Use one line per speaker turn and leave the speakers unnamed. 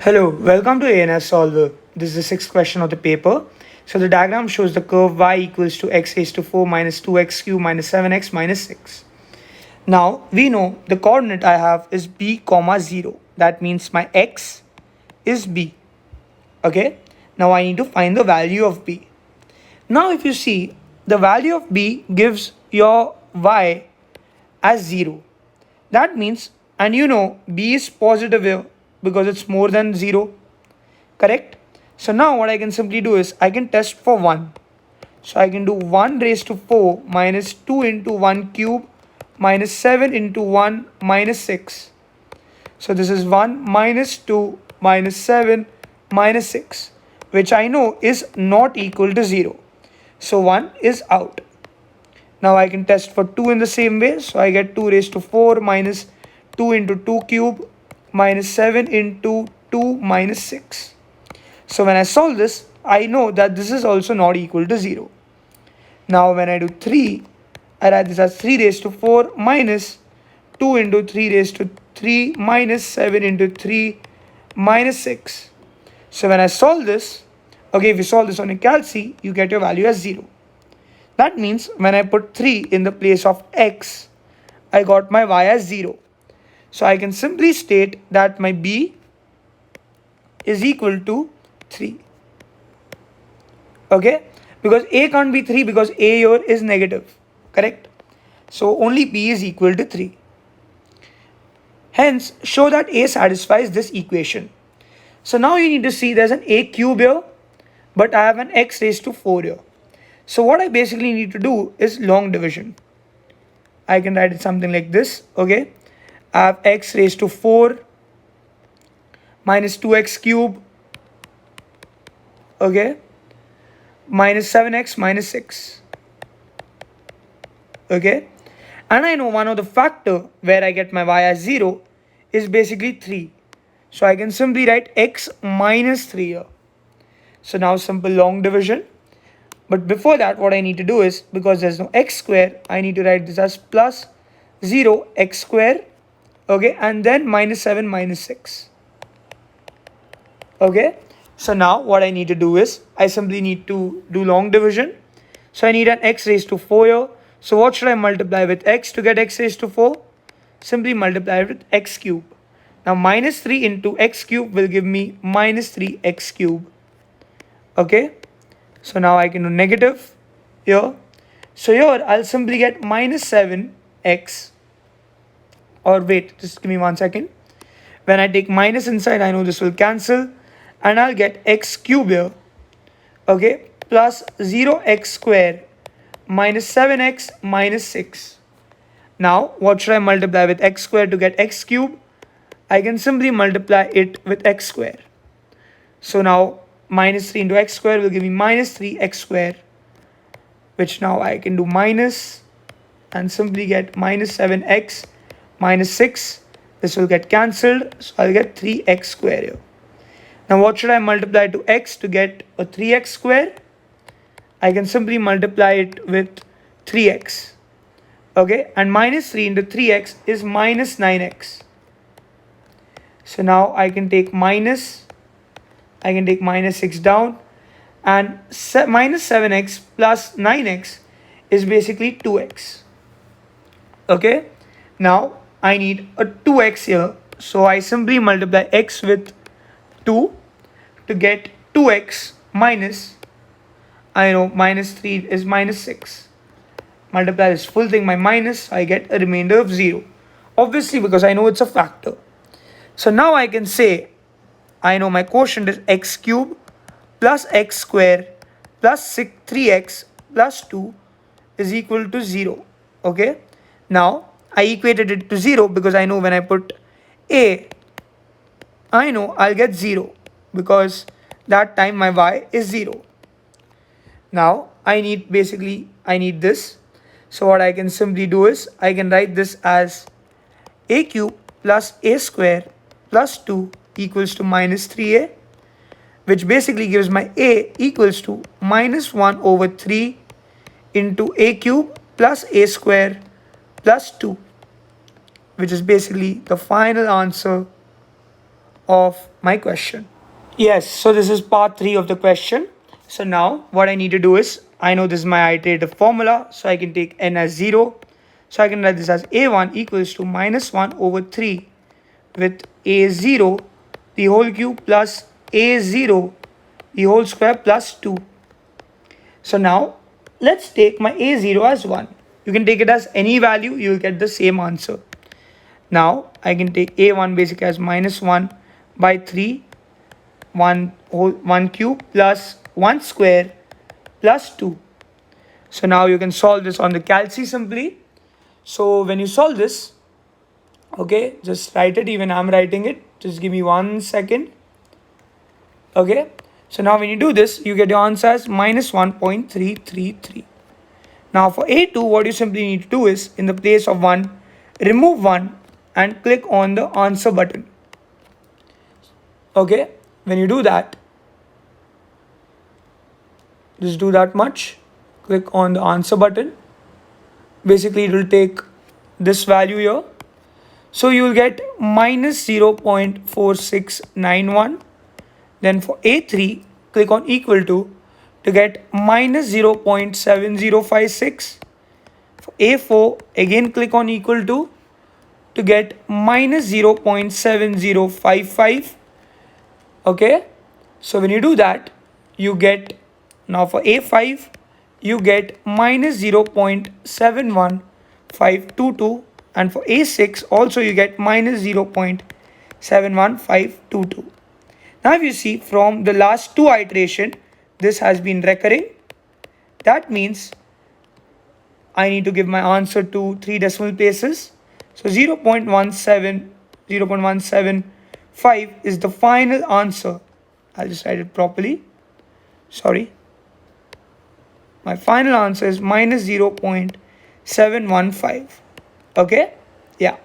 Hello, welcome to ANS Solver. This is the sixth question of the paper. So the diagram shows the curve y equals to x raised to 4 minus 2x cubed minus 7x minus 6. Now we know the coordinate I have is b comma 0. That means my x is b. Okay. Now I need to find the value of b. Now if you see, the value of b gives your y as 0. That means, and you know b is positive here because it's more than 0, correct? So now what I can simply do is I can test for 1. So I can do 1 raised to 4 minus 2 into 1 cube minus 7 into 1 minus 6. So this is 1 minus 2 minus 7 minus 6, which I know is not equal to 0. So 1 is out. Now I can test for 2 in the same way. So I get 2 raised to 4 minus 2 into 2 cube minus 7 into 2 minus 6. So when I solve this, I know that this is also not equal to 0. Now when I do 3, I write this as 3 raised to 4 minus 2 into 3 raised to 3 minus 7 into 3 minus 6. So when I solve this, okay, if you solve this on a calci, you get your value as 0. That means when I put 3 in the place of x, I got my y as 0. So I can simply state that my b is equal to 3. Okay, because a can't be 3 because a here is negative, correct? So only b is equal to 3. Hence, show that a satisfies this equation. So now you need to see there's an a cube here, but I have an x raised to 4 here. So what I basically need to do is long division. I can write it something like this, okay? I have x raised to 4 minus 2x cube, okay, minus 7x minus 6, okay? And I know one of the factor where I get my y as 0 is basically 3. So I can simply write x minus 3 here. So now simple long division. But before that, what I need to do is, because there's no x square, I need to write this as plus 0 x square, okay, and then minus 7 minus 6. Okay, so now what I need to do is I simply need to do long division. So I need an x raised to 4 here. So what should I multiply with x to get x raised to 4? Simply multiply it with x cube. Now minus 3 into x cube will give me minus 3x cube. Okay, so now I can do negative here. So here I'll simply get minus 7x, or wait, just give me 1 second. When I take minus inside, I know this will cancel, and I'll get x cube here, okay, plus 0x square minus 7x minus 6. Now what should I multiply with x square to get x cube? I can simply multiply it with x square. So now minus 3 into x square will give me minus 3x square, which now I can do minus and simply get minus 7x minus 6. This will get cancelled, so I'll get 3x square here. Now what should I multiply to x to get a 3x square? I can simply multiply it with 3x. Okay, and minus 3 into 3x is minus 9x. So now I can take minus 6 down, and minus 7x plus 9x is basically 2x. Okay, now I need a 2x here, so I simply multiply x with 2 to get 2x minus, I know minus 3 is minus 6. Multiply this full thing by minus, I get a remainder of 0. Obviously, because I know it's a factor. So now I can say, I know my quotient is x cube plus x square plus 3x plus 2 is equal to 0. Okay, now I equated it to 0 because I know when I put a, I know I'll get 0 because that time my y is 0. Now I need this. So what I can simply do is I can write this as a cube plus a square plus 2 equals to minus 3a, which basically gives my a equals to minus 1 over 3 into a cube plus a square plus 2, which is basically the final answer of my question. Yes, so this is part 3 of the question. So now what I need to do is, I know this is my iterative formula, so I can take n as 0. So I can write this as a1 equals to minus 1 over 3 with a0 the whole cube plus a0 the whole square plus 2. So now let's take my a0 as 1. You can take it as any value, you will get the same answer. Now I can take a1 basically as minus 1 by 3 1 cube plus 1 square plus 2. So now you can solve this on the calci simply. So when you solve this, okay, just write it. Even I'm writing it, just give me 1 second. Okay, so now when you do this, you get your answer as minus 1.333. Now for a2, what you simply need to do is, in the place of 1, remove 1 and click on the answer button. Okay, when you do that, just do that much, click on the answer button. Basically it will take this value here, so you will get minus 0.4691. Then for a3, click on equal to get minus 0.7056. For a4, again click on equal to get minus 0.7055. Okay, so when you do that, you get, now for a5, you get minus 0.71522, and for a6 also you get minus 0.71522. Now if you see from the last 2 iteration, this has been recurring. That means I need to give my answer to 3 decimal places. So 0.175 is the final answer. I'll just write it properly. Sorry. My final answer is minus 0.715. Okay? Yeah.